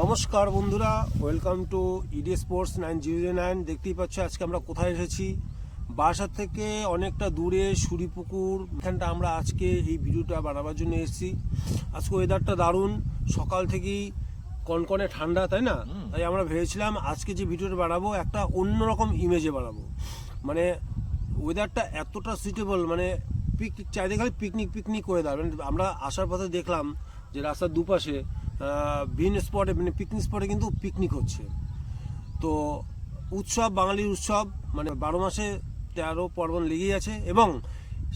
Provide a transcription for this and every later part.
নমস্কার বন্ধুরা, welcome to ED sports 909। দেখতেই পাচ্ছ আজকে আমরা কোথায় এসেছি। বাসা থেকে অনেকটা দূরে সুরিপুকুর, এখানটা আমরা আজকে এই ভিডিওটা বানাবার জন্য এসেছি। আজকে ওয়েদারটা দারুণ, সকাল থেকেই কনকনে ঠান্ডা, তাই না? তাই আমরা ভেবেছিলাম আজকে যে ভিডিওটা বানাবো একটা অন্যরকম ইমেজে বানাবো। মানে ওয়েদারটা এতটা সুইটেবল, মানে চারিদিকে খালি পিকনিক ওয়েদার। মানে আমরা আসার পথে দেখলাম যে রাস্তার দুপাশে বিভিন্ন স্পটে, মানে পিকনিক স্পটে কিন্তু পিকনিক হচ্ছে। তো উৎসব, বাঙালির উৎসব, মানে 12 মাসে 13 পার্বণ লেগেই আছে এবং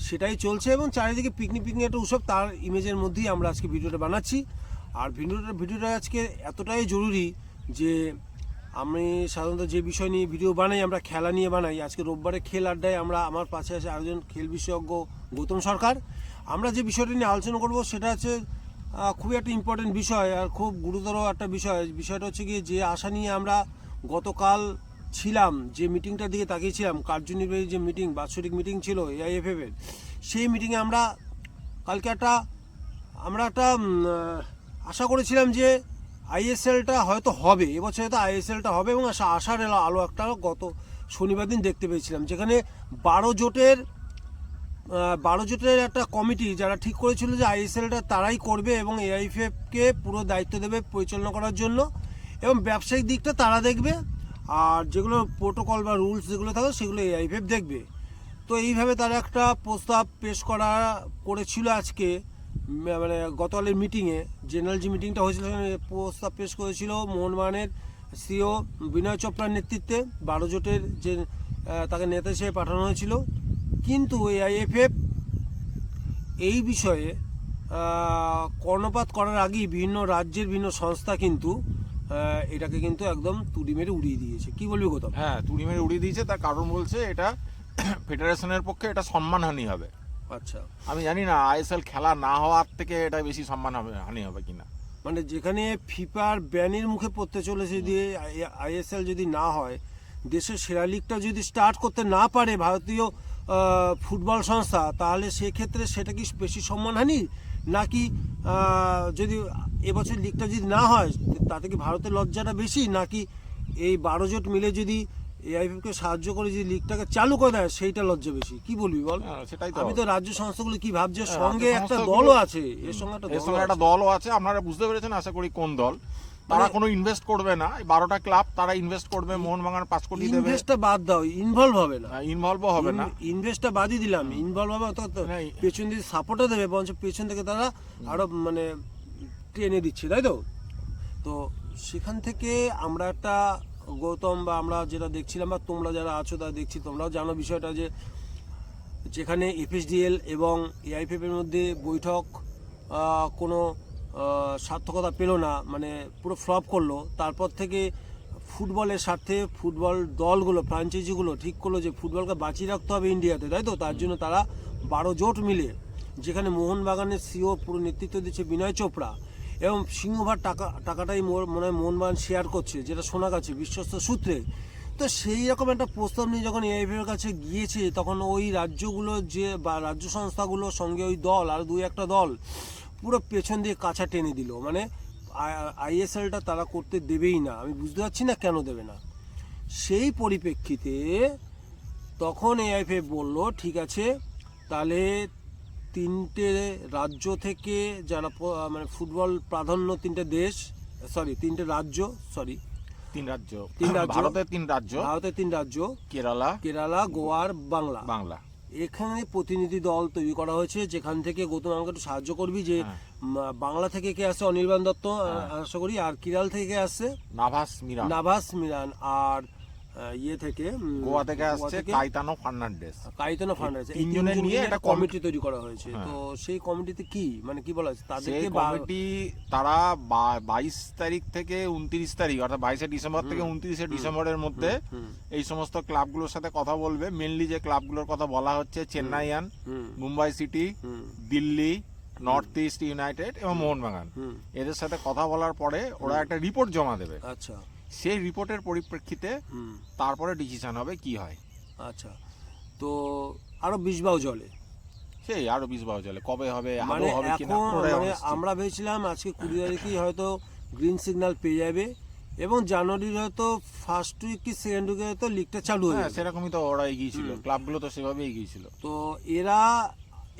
সেটাই চলছে এবং চারিদিকে পিকনিক একটা উৎসব। তার ইমেজের মধ্যেই আমরা আজকে ভিডিওটা বানাচ্ছি। আর ভিডিওটা আজকে এতটাই জরুরি যে আমি সাধারণত যে বিষয় নিয়ে ভিডিও বানাই, আমরা খেলা নিয়ে বানাই। আজকে রোববারে খেল আড্ডায় আমার পাশে আছে আরেকজন খেল বিশেষজ্ঞ গৌতম সরকার। আমরা যে বিষয়টা নিয়ে আলোচনা করব সেটা হচ্ছে খুবই একটা ইম্পর্টেন্ট বিষয় আর খুব গুরুতর একটা বিষয়টা হচ্ছে গিয়ে যে আশা নিয়ে আমরা গতকাল ছিলাম, যে মিটিংটার দিকে তাকিয়েছিলাম, কার্যনির্বাহী যে মিটিং, বাৎসরিক মিটিং ছিল এআইএফএফ এর, সেই মিটিংয়ে আমরা কালকে একটা আশা করেছিলাম যে আইএসএলটা হয়তো হবে, এবছর হয়তো আইএসএলটা হবে এবং আশার আলো একটা গত শনিবার দিন দেখতে পেয়েছিলাম, যেখানে 12 জোটের একটা কমিটি যারা ঠিক করেছিল যে আইএসএলটা তারাই করবে এবং এআইএফএফকে পুরো দায়িত্ব দেবে পরিচালনা করার জন্য এবং ব্যবসায়িক দিকটা তারা দেখবে, আর যেগুলো প্রোটোকল বা রুলস যেগুলো থাকবে সেগুলো এআইএফএফ দেখবে। তো এইভাবে তারা একটা প্রস্তাব পেশ করেছিল আজকে, মানে গতকালের মিটিংয়ে, জেনারেল যে মিটিংটা হয়েছিল সেখানে প্রস্তাব পেশ করেছিল মোহনবাগানের সিও বিনয় চোপড়ার নেতৃত্বে। 12 জোটের যে তাকে নেতা হিসেবে পাঠানো হয়েছিল, কিন্তু এআইএফএফ এই বিষয়ে কর্ণপাত করার আগেই বিভিন্ন রাজ্যের বিভিন্ন সংস্থা কিন্তু এটাকে কিন্তু একদম তুড়ি মেরে উড়িয়ে দিয়েছে। কি বলবি গৌতম? হ্যাঁ, তুড়ি মেরে উড়িয়ে দিয়েছে। তার কারণ বলছে এটা ফেডারেশনের পক্ষে এটা সম্মানহানি হবে। আচ্ছা, আমি জানি না আইএসএল খেলা না হওয়ার থেকে এটা বেশি সম্মানহানি হবে কিনা। মানে যেখানে ফিফার ব্যানের মুখে পড়তে চলেছে দিয়ে আইএসএল যদি না হয়, দেশের সেরা লিগটা যদি স্টার্ট করতে না পারে ভারতীয় ফুটবল সংস্থা, তাহলে সেক্ষেত্রে সেটা কি বেশি সম্মানহানি, নাকি যদি এবছর লিগটা যদি না হয় তাতে কি ভারতের লজ্জাটা বেশি, নাকি এই 12 জোট মিলে যদি এআইএফএফকে সাহায্য করে যদি লিগটাকে চালু করে দেয় সেইটা লজ্জা বেশি? কি বলবি বল? সেটাই তো। আমি তো রাজ্য সংস্থাগুলো কি ভাবছে, সঙ্গে একটা দলও আছে, এর সঙ্গে একটা দলও আছে। আপনারা বুঝতে পেরেছেন আশা করি কোন দল। তারা কোনো ইনভেস্ট করবে না, 12টা ক্লাব তারা ইনভেস্ট করবে, মোহনবাগান 5 কোটি দেবে। ইনভেস্টটা বাদ দাও, ইনভলভ হবে না, ইনভলভও হবে না। ইনভেস্টটা বাদই দিলাম, ইনভলভ হবে অর্থাৎ পেছন দিয়ে সাপোর্টও দেবে, বরঞ্চ পেছন থেকে তারা আরো মানে টেনে দিচ্ছে, তাই তো? তো সেখান থেকে আমরা একটা গৌতম, বা আমরা যেটা দেখছিলাম বা তোমরা যারা আছো তারা দেখছি, তোমরাও জানো বিষয়টা, যে যেখানে এফএসডিএল এবং এআইএফএফ এর মধ্যে বৈঠক কোনো সার্থকতা পেল না, মানে পুরো ফ্লপ করলো। তারপর থেকে ফুটবলের স্বার্থে ফুটবল দলগুলো, ফ্র্যাঞ্চাইজিগুলো ঠিক করলো যে ফুটবলকে বাঁচিয়ে রাখতে হবে ইন্ডিয়াতে, তাই তো? তার জন্য তারা 12 জোট মিলে, যেখানে মোহনবাগানের সিও পুরো নেতৃত্ব দিচ্ছে বিনয় চোপড়া এবং সিংহভাগ টাকাটাই মনে হয় মোহনবাগান শেয়ার করছে, যেটা শোনা গেছে বিশ্বস্ত সূত্রে। তো সেই রকম একটা প্রস্তাব নিয়ে যখন এআইএফএফ এর কাছে গিয়েছে, তখন ওই রাজ্যগুলো যে বা রাজ্য সংস্থাগুলোর সঙ্গে ওই দল আর 2-1টা দল পুরো পেছন দিয়ে কাছা টেনে দিল, মানে আইএসএলটা তারা করতে দেবেই না। আমি বুঝতে পারছি না কেন দেবে না। সেই পরিপ্রেক্ষিতে তখন এআইএফএফ বলল ঠিক আছে, তাহলে 3টে রাজ্য থেকে যারা মানে ফুটবল প্রাধান্য, 3টে রাজ্য, ভারতের 3 রাজ্য, কেরালা, গোয়া আর বাংলা, এখানে প্রতিনিধি দল তৈরি করা হয়েছে, যেখান থেকে গৌতম আমাকে একটু সাহায্য করবি যে বাংলা থেকে কে আসছে? অনির্বাণ দত্ত আশা করি, আর কেরাল থেকে আসছে নাভাস মিরান, আর ইয়ে থেকে গোয়া থেকে আসছে কাইতানো ফার্নান্ডেজ। তিনজনের নিয়ে একটা কমিটি তৈরি করা হয়েছে। তো সেই কমিটিতে কি মানে কি বলা হয়েছে তাদেরকে? কমিটি তারা 22 তারিখ থেকে 29 তারিখ, অর্থাৎ 22শে ডিসেম্বর থেকে 29শে ডিসেম্বরের মধ্যে এই সমস্ত ক্লাবগুলোর সাথে কথা বলবে। মেনলি যে ক্লাবগুলোর কথা বলা হচ্ছে Chennaiyin, Mumbai city, Delhi, north east United এবং মোহনবাগান, এদের সাথে কথা বলার পরে ওরা একটা রিপোর্ট জমা দেবে। আচ্ছা, সেই রিপোর্টের পরিপ্রেক্ষিতে তারপরে ডিসিশন হবে কি হয়। আচ্ছা, তো আরো 20 বাউ জলে, সেই আরো 20 বাউ জলে কবে হবে, মানে হবে কিনা? আমরা ভেবেছিলাম আজকে 20 তারিখেই হয়তো গ্রিন সিগন্যাল পেয়ে যাবে এবং জানুয়ারির হয়তো ফার্স্ট উইক কি সেকেন্ড উইকে হয়তো লিগটা চালু হয়ে হ্যাঁ যাবে। সেরকমই তো ওরা এগিয়েছিল, ক্লাবগুলো তো সেভাবে এগিয়েছিল। তো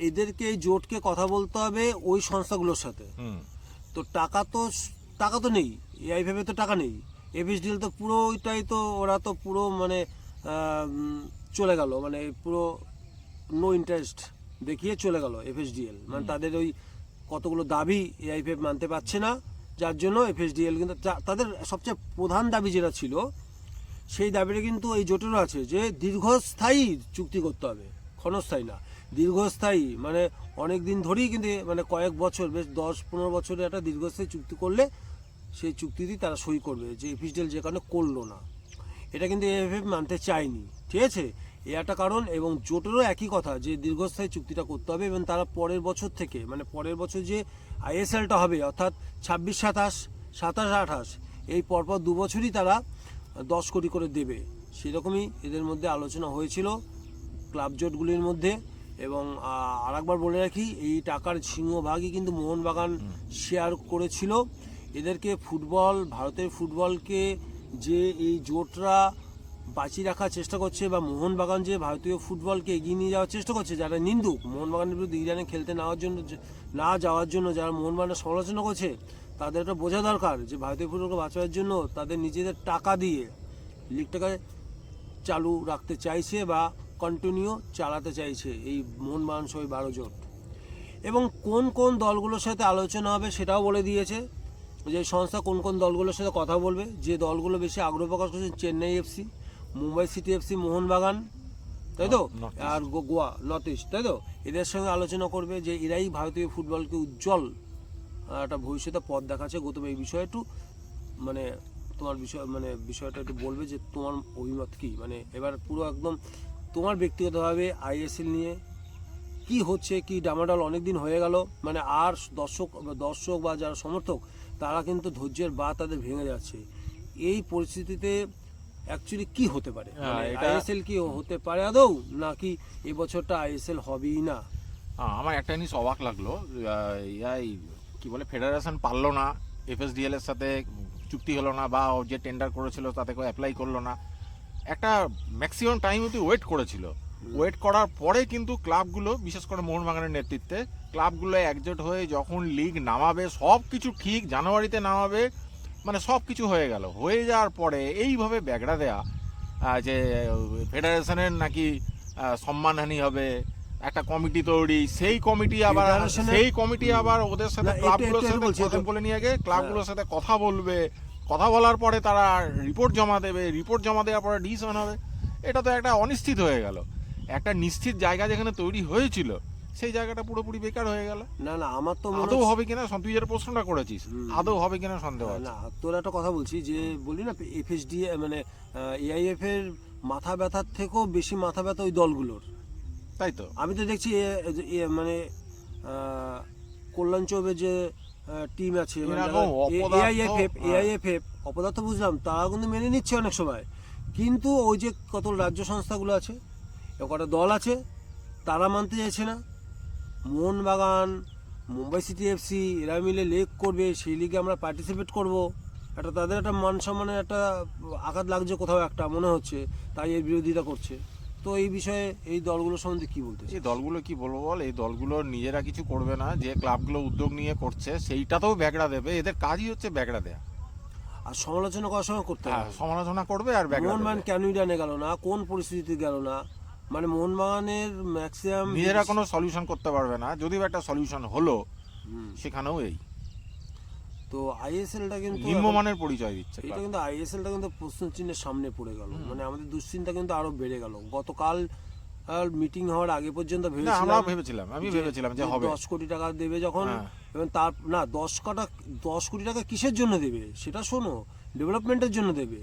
এদেরকে এই জোটকে কথা বলতে হবে ওই সংস্থাগুলোর সাথে। তো টাকা তো নেই, এইভাবে তো টাকা নেই। এফএসডিএল তো পুরোটাই তো ওরা তো পুরো মানে চলে গেল, মানে পুরো নো ইন্টারেস্ট দেখিয়ে চলে গেল এফএসডিএল। মানে তাদের ওই কতগুলো দাবি এআইএফএফ মানতে পারছে না, যার জন্য এফএসডিএল কিন্তু তাদের সবচেয়ে প্রধান দাবি যেটা ছিল সেই দাবিটা কিন্তু এই জোটেরও আছে, যে দীর্ঘস্থায়ী চুক্তি করতে হবে, ক্ষণস্থায়ী না, দীর্ঘস্থায়ী। মানে অনেক দিন ধরেই কিন্তু মানে কয়েক বছর, বেশ 10-15 বছরের একটা দীর্ঘস্থায়ী চুক্তি করলে সেই চুক্তিতেই তারা সই করবে, যে এফএসডিএল যে কারণে করলো না। এটা কিন্তু এএফএফ মানতে চায়নি, ঠিক আছে, এ একটা কারণ। এবং জোটেরও একই কথা, যে দীর্ঘস্থায়ী চুক্তিটা করতে হবে এবং তারা পরের বছর থেকে, মানে পরের বছর যে আইএসএলটা হবে অর্থাৎ 26-27, 27-28 এই পরপর 2 বছরই তারা 10 কোটি করে দেবে, সেরকমই এদের মধ্যে আলোচনা হয়েছিল ক্লাব জোটগুলির মধ্যে। এবং আরেকবার বলে রাখি, এই টাকার সিংহভাগই কিন্তু মোহনবাগান শেয়ার করেছিল। এদেরকে ভারতের ফুটবলকে যে এই জোটরা বাঁচিয়ে রাখার চেষ্টা করছে, বা মোহনবাগান যে ভারতীয় ফুটবলকে এগিয়ে নিয়ে যাওয়ার চেষ্টা করছে, যারা নিন্দুক মোহনবাগানের বিরুদ্ধে ইরানে খেলতে না যাওয়ার জন্য যারা মোহনবাগানের সমালোচনা করছে, তাদের এটা বোঝা দরকার যে ভারতীয় ফুটবলকে বাঁচানোর জন্য তাদের নিজেদের টাকা দিয়ে লিগটাকে চালু রাখতে চাইছে বা কন্টিনিউ চালাতে চাইছে এই মোহনবাগান সহ 12 জোট। এবং কোন কোন দলগুলোর সাথে আলোচনা হবে সেটাও বলে দিয়েছে, যে সংস্থা কোন কোন দলগুলোর সাথে কথা বলবে। যে দলগুলো বেশি আগ্রহ প্রকাশ করছে, Chennai FC, Mumbai city FC, Mohun Bagan, তাই তো, আর গোয়া, নর্থ ইস্ট, তাই তো, এদের সঙ্গে আলোচনা করবে যে এরাই ভারতীয় ফুটবলকে উজ্জ্বল একটা ভবিষ্যতে পথ দেখাচ্ছে। গৌতম এই বিষয়ে একটু মানে তোমার বিষয়টা একটু বলবে, যে তোমার অভিমত কি, মানে এবার পুরো একদম তোমার ব্যক্তিগতভাবে আইএসএল নিয়ে কি হচ্ছে, কি ডামাডাল অনেকদিন হয়ে গেল, মানে আর দর্শক বা যারা সমর্থক তারা কিন্তু ধৈর্যের বা তাদের ভেঙে যাচ্ছে। এই পরিস্থিতিতে অ্যাকচুয়ালি কি হতে পারে, আইএসএল কি হতে পারে আদৌ, নাকি এই বছরটা আইএসএল হবেই না? আমার একটা জিনিস অবাক লাগলো, কি বলে, ফেডারেশন পারলো না, এফএসডিএল এর সাথে চুক্তি হলো না, বা যে টেন্ডার করেছিল তাতে কেউ অ্যাপ্লাই করলো না। একটা ম্যাক্সিমাম টাইম অবধি ওয়েট করেছিল, ওয়েট করার পরে কিন্তু ক্লাবগুলো, বিশেষ করে মোহনবাগানের নেতৃত্বে ক্লাবগুলো একজোট হয়ে যখন লিগ নামাবে, সব কিছু ঠিক জানুয়ারিতে নামাবে, মানে সব কিছু হয়ে গেল। হয়ে যাওয়ার পরে এইভাবে ব্যাগড়া দেয়া, যে ফেডারেশনের নাকি সম্মানহানি হবে, একটা কমিটি তৈরি, সেই কমিটি আবার ওদের সাথে ক্লাবগুলোর সাথে কথা বলে নিয়ে গিয়ে ক্লাবগুলোর সাথে কথা বলবে, কথা বলার পরে তারা রিপোর্ট জমা দেবে, রিপোর্ট জমা দেওয়ার পরে ডিসিশন হবে। এটা তো একটা অনিশ্চিত হয়ে গেল। একটা নিশ্চিত জায়গা যেখানে তৈরি হয়েছিল সেই জায়গাটা পুরোপুরি বেকার হয়ে গেল। না আমার তো আদৌ হবে কিনা, তুই যে প্রশ্নটা করেছিস, আদৌ হবে কিনা সন্দেহ আছে। না, তোর একটা কথা বলছি, যে বলি না এফএসডি মানে এআইএফ এর মাথা ব্যথার থেকেও বেশি মাথা ব্যথা ওই দলগুলোর, তাই তো। আমি তো দেখছি মানে কল্যাণ চৌবের যে টিম আছে, এআইএফএফ অপদার্থ বুঝলাম, তারা কিন্তু মেনে নিচ্ছে অনেক সময়, কিন্তু ওই যে কত রাজ্য সংস্থাগুলো আছে, কটা দল আছে, তারা মানতে চাইছে না। মোহনবাগান, মুম্বাই সিটি এফসি এরা মিলে লিগ করবে, সেই লিগে আমরা পার্টিসিপেট করব, একটা তাদের একটা মান সম্মানের একটা আঘাত লাগছে কোথাও একটা মনে হচ্ছে, তাই এর বিরোধিতা করছে। তো এই বিষয়ে এই দলগুলোর সম্বন্ধে কি বলতে? এই দলগুলো কি বলবো বল, এই দলগুলো নিজেরা কিছু করবে না, যে ক্লাবগুলো উদ্যোগ নিয়ে করছে সেইটাতেও ব্যাগড়া দেবে। এদের কাজই হচ্ছে ব্যাগড়া দেয়া, আর সমালোচনা করার সময় করতে হবে, সমালোচনা করবে আর ব্যাগড়া দেবে। মোহনবাগান কেন ইরানে গেল না, কোন পরিস্থিতিতে গেল না, মানে মোহনবাগানের ম্যাক্সিমাম নিজেরা কোনো সলিউশন করতে পারবে না, যদিও একটা সলিউশন হলো সেখানেও এই তো আইএসএলটা কিন্তু নিম্নমানের পরিচয় দিচ্ছে। এটা কিন্তু আইএসএলটা কিন্তু প্রশ্ন চিহ্নের সামনে পড়ে গেল, মানে আমাদের দুশ্চিন্তা কিন্তু আরো বেড়ে গেল। গতকাল মিটিং হওয়ার আগে পর্যন্ত আমি ভেবেছিলাম যে হবে 10 কোটি টাকা দেবে যখন, এবং তার না 10 কোটি টাকা কিসের জন্য দেবে সেটা শোনো, ডেভেলপমেন্টের জন্য দেবে,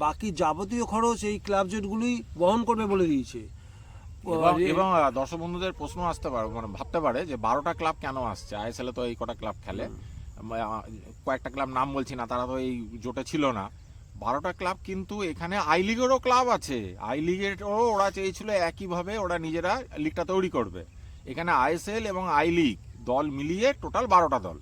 বাকি যাবতীয় খরচ এই ক্লাব জেটগুলোই বহন করবে বলে দিয়েছে। এবং দর্শক বন্ধুদের প্রশ্ন আসতে পারে, মানে ভাবতে পারে যে 12টা ক্লাব কেন আসছে, আইএসএল তো এই কটা ক্লাব খেলে, কয়েকটা ক্লাব নাম বলছি না, তারা তো এই জোটে ছিল না। 12টা ক্লাব, কিন্তু এখানে আই লিগেরও ক্লাব আছে, আই লিগেরও ওরা চেয়েছিল একইভাবে ওরা নিজেরা লিগটা তৈরি করবে। এখানে আইএসএল এবং আই লিগ দল মিলিয়ে টোটাল 12টা দল,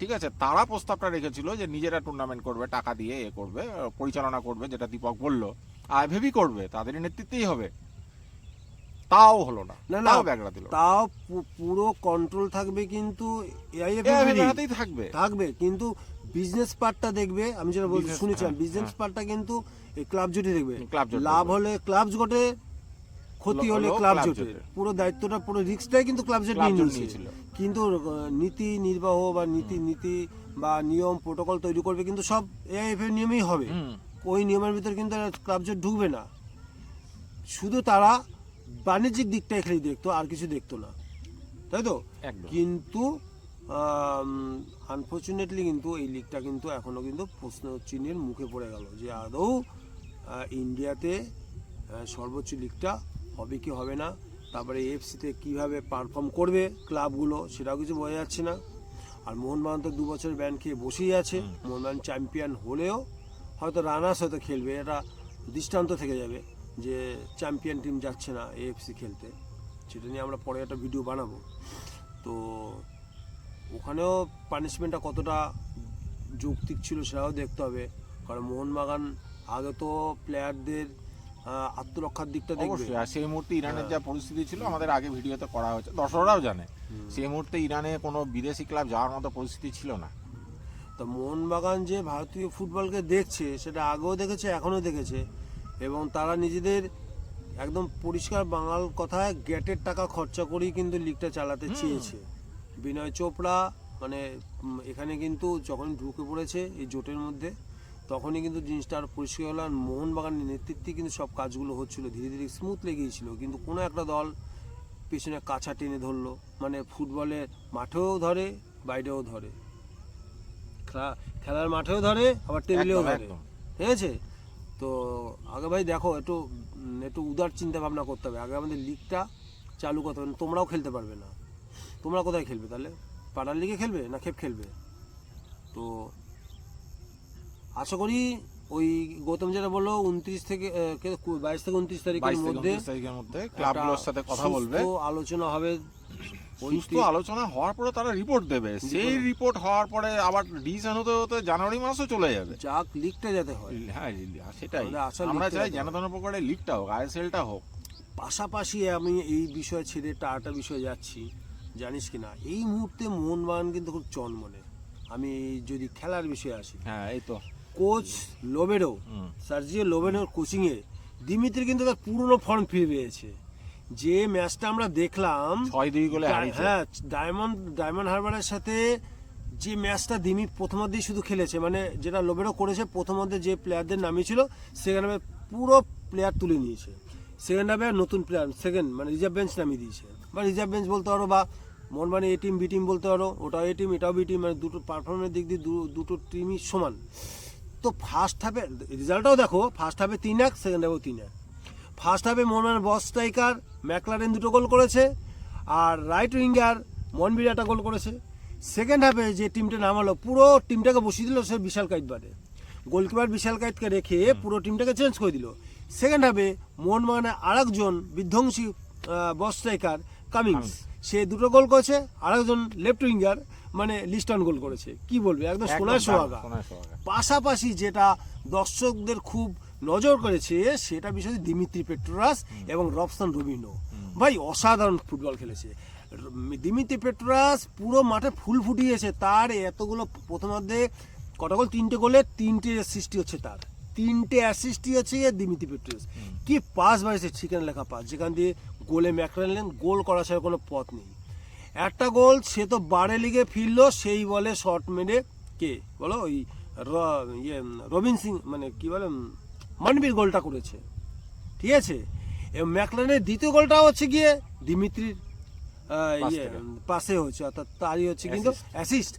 ঠিক আছে, তারা প্রস্তাবটা রেখেছিল যে নিজেরা টুর্নামেন্ট করবে, টাকা দিয়ে করবে, পরিচালনা করবে, যেটা দীপক বললো, আইএফএফই করবে, তাদেরই নেতৃত্বেই হবে। তাও হলো না, তাও ব্যাগড়া দিল। তাও পুরো কন্ট্রোল থাকবে কিন্তু এআইএফএফই থাকবে থাকবে, কিন্তু বিজনেস পার্টটা দেখবে, আমি যেটা বলছি শুনেছিলাম, বিজনেস পার্টটা কিন্তু এই ক্লাব জোটে দেখবে। লাভ হলে ক্লাব জোটে, ক্ষতি হলে ক্লাব জোটে, পুরো দায়িত্বটা, পুরো রিস্কটাই কিন্তু ক্লাব জোট নিয়ে নিয়েছিল। কিন্তু নীতি নির্বাহ বা নীতি বা নিয়ম প্রোটোকল তৈরি করবে কিন্তু সব এআইএফএফ নিয়মেই হবে। ওই নিয়মের ভিতর কিন্তু ক্লাব জোট ঢুকবে না। শুধু তারা বাণিজ্যিক দিকটাই খালি দেখতো, আর কিছু দেখতো না, তাই তো? কিন্তু আনফর্চুনেটলি কিন্তু এই লিগটা কিন্তু এখনো কিন্তু প্রশ্ন চিহ্নের মুখে পড়ে গেল যে আদৌ ইন্ডিয়াতে সর্বোচ্চ লিগটা হবে কি হবে না। তারপরে এএফসিতে কিভাবে পারফর্ম করবে ক্লাবগুলো সেটাও কিছু বোঝা যাচ্ছে না। আর মোহনবাগান তো 2 বছর ব্যান খেয়ে বসেই আছে। মোহনবাগান চ্যাম্পিয়ন হলেও হয়তো রানার্স হয়তো খেলবে, এটা দৃষ্টান্ত থেকে যাবে যে চ্যাম্পিয়ন টিম যাচ্ছে না এএফসি খেলতে। সেটা নিয়ে আমরা পরে একটা ভিডিও বানাবো। তো ওখানেও পানিশমেন্টটা কতটা যৌক্তিক ছিল সেটাও দেখতে হবে, কারণ মোহনবাগান আগে তো প্লেয়ারদের আত্মরক্ষার দিকটা দেখবে। আর সেই মুহূর্তে ইরানের যা পরিস্থিতি ছিল, আমাদের আগে ভিডিওতে করা হয়েছে, দর্শকরাও জানে, সেই মুহূর্তে ইরানে কোনো বিদেশি ক্লাব যাওয়ার মতো পরিস্থিতি ছিল না। তো মোহনবাগান যে ভারতীয় ফুটবলকে দেখছে সেটা আগেও দেখেছে, এখনও দেখেছে, এবং তারা নিজেদের একদম পরিষ্কার বাঙাল কথায় গ্যাটের টাকা খরচা করেই কিন্তু লিগটা চালাতে চেয়েছে। বিনয় চোপড়া মানে এখানে কিন্তু যখন ঢুকে পড়েছে এই জোটের মধ্যে, তখনই কিন্তু জিনিসটা আর পরিষ্কার হলো। আর মোহনবাগানের নেতৃত্বে কিন্তু সব কাজগুলো হচ্ছিল, ধীরে ধীরে স্মুথ লেগেছিল। কিন্তু কোনো একটা দল পেছনে কাছা টেনে ধরলো, মানে ফুটবলে মাঠেও ধরে, বাইরেও ধরে, খেলার মাঠেও ধরে, আবার টেবিলেও ধরে, ঠিক আছে? তো আগে ভাই দেখো, একটু উদার চিন্তা ভাবনা করতে হবে। আগে আমাদের লিগটা চালু করতে হবে। তোমরাও খেলতে পারবে না, তোমরা কোথায় খেলবে তাহলে? পাড়ার লিগে খেলবে না খেপ খেলবে? তো আশা করি ওই গৌতম যেটা বললো 22 থেকে 29 তারিখের মধ্যে ক্লাবগুলোর সাথে কথা বলবে, আলোচনা হবে। সুস্থ আলোচনা হওয়ার পরে তারা রিপোর্ট দেবে। সেই রিপোর্ট হওয়ার পরে আবার ডিসিশন হতে হতে জানুয়ারি মাসও চলে যাবে। যাক, লিগটা যাতে হয়। হ্যাঁ, সেটাই আমরা চাই, যেন তেন প্রকারে লিগটা হোক, আইএসএলটা হোক। পাশাপাশি আমি এই বিষয় ছেড়ে একটা বিষয় যাচ্ছি, জানিস কিনা, এই মুহূর্তে মোহনবাগান কিন্তু খুব চনমনে। আমি যদি খেলার বিষয়ে আসি, হ্যাঁ, এই তো কোচ লোবেরো, সার্জিও লোবেরোর কোচিংয়ে দিমিত্রি কিন্তু তার পুরনো ফর্ম ফিরে পেয়েছে। যে ম্যাচটা আমরা দেখলাম 6-2 গোলে হারিয়েছে, হ্যাঁ, ডায়মন্ড হারবারের সাথে, যে ম্যাচটা দিমি প্রথমার্ধেই শুধু খেলেছে, মানে যেটা লোবেরো করেছে, প্রথমার্ধে যে প্লেয়ারদের নামিয়েছিল সেকেন্ড হাফে পুরো প্লেয়ার তুলে নিয়েছে। সেকেন্ড হাফে নতুন প্লেয়ার মানে রিজার্ভ বেঞ্চ নামিয়ে দিয়েছে, বা রিজার্ভ বেঞ্চ বলতে পারো, বা মোহনবাগান এ টিম বি টিম বলতে পারো, ওটাও এ টিম এটাও বি টিম, মানে দুটো পারফরমেন্সের দিক দিয়ে দুটো টিমই সমান। তো ফার্স্ট হাফে রেজাল্টটাও দেখো, ফার্স্ট হাফে 3-1, সেকেন্ড হাফেও 3-1। ফার্স্ট হাফে মোহনবাগানের বস স্ট্রাইকার ম্যাকলারেন 2 গোল করেছে, আর রাইট উইঙ্গার মনবির 1 গোল করেছে। সেকেন্ড হাফে যে টিমটা নামালো, পুরো টিমটাকে বসিয়ে দিল সে বিশাল কাইতবারে, গোলকিপার বিশাল কাইতকে রেখে পুরো টিমটাকে চেঞ্জ করে দিল। সেকেন্ড হাফে মোহনবাগানের আরেকজন বিধ্বংসী বস স্ট্রাইকার কামিংস, সে 2 গোল করেছে, আরেকজন লেফট উইঙ্গার মানে লিস্টন গোল করেছে। কি বলবে, একদম সোনার সোহাগা। পাশাপাশি যেটা দর্শকদের খুব নজর করেছে সেটা বিষয় দিমিত্রি পেট্রোরাস এবং রবসন রবিনো, ভাই অসাধারণ ফুটবল খেলেছে। দিমিত্রি পেট্রোরাস পুরো মাঠে ফুল ফুটিয়েছে, তার এতগুলো প্রথমার্ধে কটা গোল, 3টে গোলে 3টে অ্যাসিস্টই হচ্ছে তার, 3টে অ্যাসিস্টই হচ্ছে দিমিত্রি পেট্রোরাস। কি পাস বাড়িয়েছে, ঠিকানা লেখা পাস, যেখান দিয়ে গোলে ম্যাকলারেন গোল করা ছাড়া কোনো পথ নেই। একটা গোল সে তো বারে লিগে ফিরলো, সেই বলে শর্ট মেরে কে বলো, ওই রবিন সিং মানে কি বলে মনবীর গোলটা করেছে, ঠিক আছে? এবং ম্যাকলারেনের দ্বিতীয় গোলটা হচ্ছে গিয়ে দিমিত্রির পাশে হচ্ছে, অর্থাৎ তারই হচ্ছে কিন্তু অ্যাসিস্ট।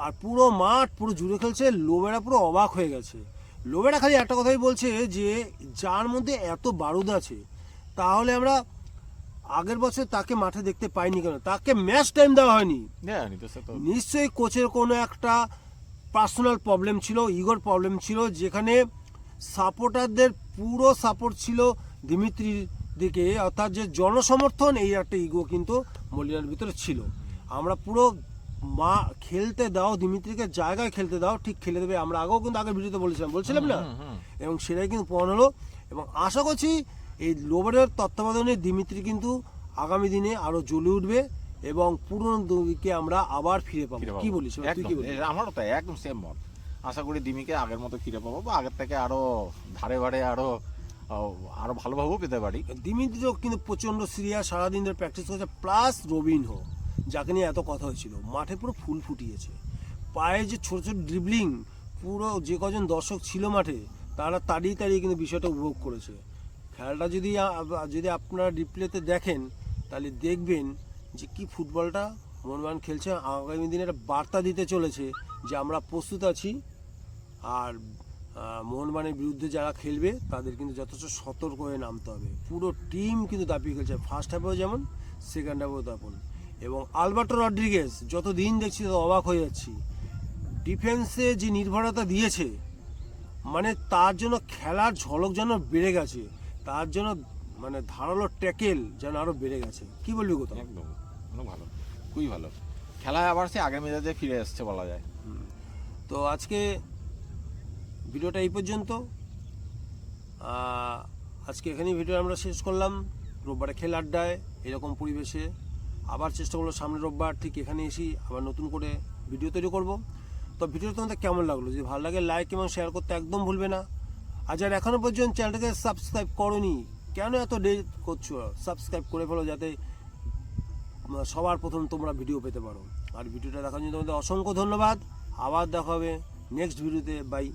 আর পুরো মাঠ পুরো জুড়ে খেলছে, লোবেরা পুরো অবাক হয়ে গেছে। লোবেরা খালি একটা কথাই বলছে যে যার মধ্যে এত বারুদ আছে, তাহলে আমরা আগের বছর তাকে মাঠে দেখতে পাইনি কেন? তাকে ম্যাচ টাইম দেওয়া হয়নি। নিশ্চয়ই কোচের কোনো একটা পার্সোনাল প্রবলেম ছিল, ইগোর প্রবলেম ছিল, যেখানে সাপোর্টারদের পুরো সাপোর্ট ছিল দিমিত্রির দিকে, অর্থাৎ যে জনসমর্থন, এই একটা ইগো কিন্তু মলিনার ভিতরে ছিল। আমরা পুরো মা খেলতে দাও, দিমিত্রিকে জায়গায় খেলতে দাও, ঠিক খেলে দেবে। আমরা আগেও কিন্তু আগের ভিডিওতে বলছিলাম না, এবং সেটাই কিন্তু প্রমাণ হলো। এবং আশা করছি এই লোবারের তত্ত্বাবধানে দিমিত্রি কিন্তু আগামী দিনে আরো জ্বলে উঠবে এবং পুরনো দিকে আমরা আবার ফিরে পাবো। কি বলিস তুই? কি বলিস? আমারও তাই, একদম সেম মত। আশা করি দিমিকে আগের মতো ফিরে পাবো, বা আগের থেকে আরো ধারে বাড়ে আরো ভালোভাবেও পেতে পারি। দিমিত্রিও কিন্তু প্রচন্ড সিরিয়াস, সারাদিন ধরে প্র্যাকটিস করছে। প্লাস রবিনহো, যাকে নিয়ে এত কথা হয়েছিল, মাঠে পুরো ফুল ফুটিয়েছে। পায়ে যে ছোট ছোট ড্রিবলিং, পুরো যে কজন দর্শক ছিল মাঠে তারা তাড়িয়ে তাড়িয়ে কিন্তু বিষয়টা উপভোগ করেছে। খেলাটা যদি আপনারা রিপ্লেতে দেখেন তাহলে দেখবেন যে কি ফুটবলটা মোহনবাগান খেলছে। আগামী দিনে একটা বার্তা দিতে চলেছে যে আমরা প্রস্তুত আছি, আর মোহনবাগানের বিরুদ্ধে যারা খেলবে তাদের কিন্তু যথেষ্ট সতর্ক হয়ে নামতে হবে। পুরো টিম কিন্তু দাপিয়ে খেলছে, ফার্স্ট হাফেও যেমন সেকেন্ড হাফেও তেমন। এবং আলবার্টো রড্রিগেজ যত দিন দেখছি তত অবাক হয়ে যাচ্ছি, ডিফেন্সে যে নির্ভরতা দিয়েছে, মানে তার জন্য খেলার ঝলক যেন বেড়ে গেছে, তার জন্য মানে ধারালো ট্যাকেল যেন আরো বেড়ে গেছে। কি বলবি কোথাও? একদম অনেক ভালো, খুবই ভালো খেলায় আবার সে আগের মেজাজে ফিরে আসছে বলা যায়। তো আজকে ভিডিওটা এই পর্যন্ত। আজকে এখানেই ভিডিও আমরা শেষ করলাম। রোববারে খেল আড্ডায় এরকম পরিবেশে আবার চেষ্টা করলো সামনের রোববার ঠিক এখানে এসে আবার নতুন করে ভিডিও তৈরি করব। তো ভিডিওটা তোমাদের কেমন লাগলো? যদি ভালো লাগে লাইক এবং শেয়ার করতে একদম ভুলবে না। আর যারা এখনও পর্যন্ত চ্যানেলটাকে সাবস্ক্রাইব করোনি, কেন এত দেরি করছো? সাবস্ক্রাইব করে ফেলো যাতে সবার প্রথম তোমরা ভিডিও পেতে পারো। আর ভিডিওটা দেখার জন্য তোমাদের অসংখ্য ধন্যবাদ। আবার দেখা হবে নেক্সট ভিডিওতে। বাই।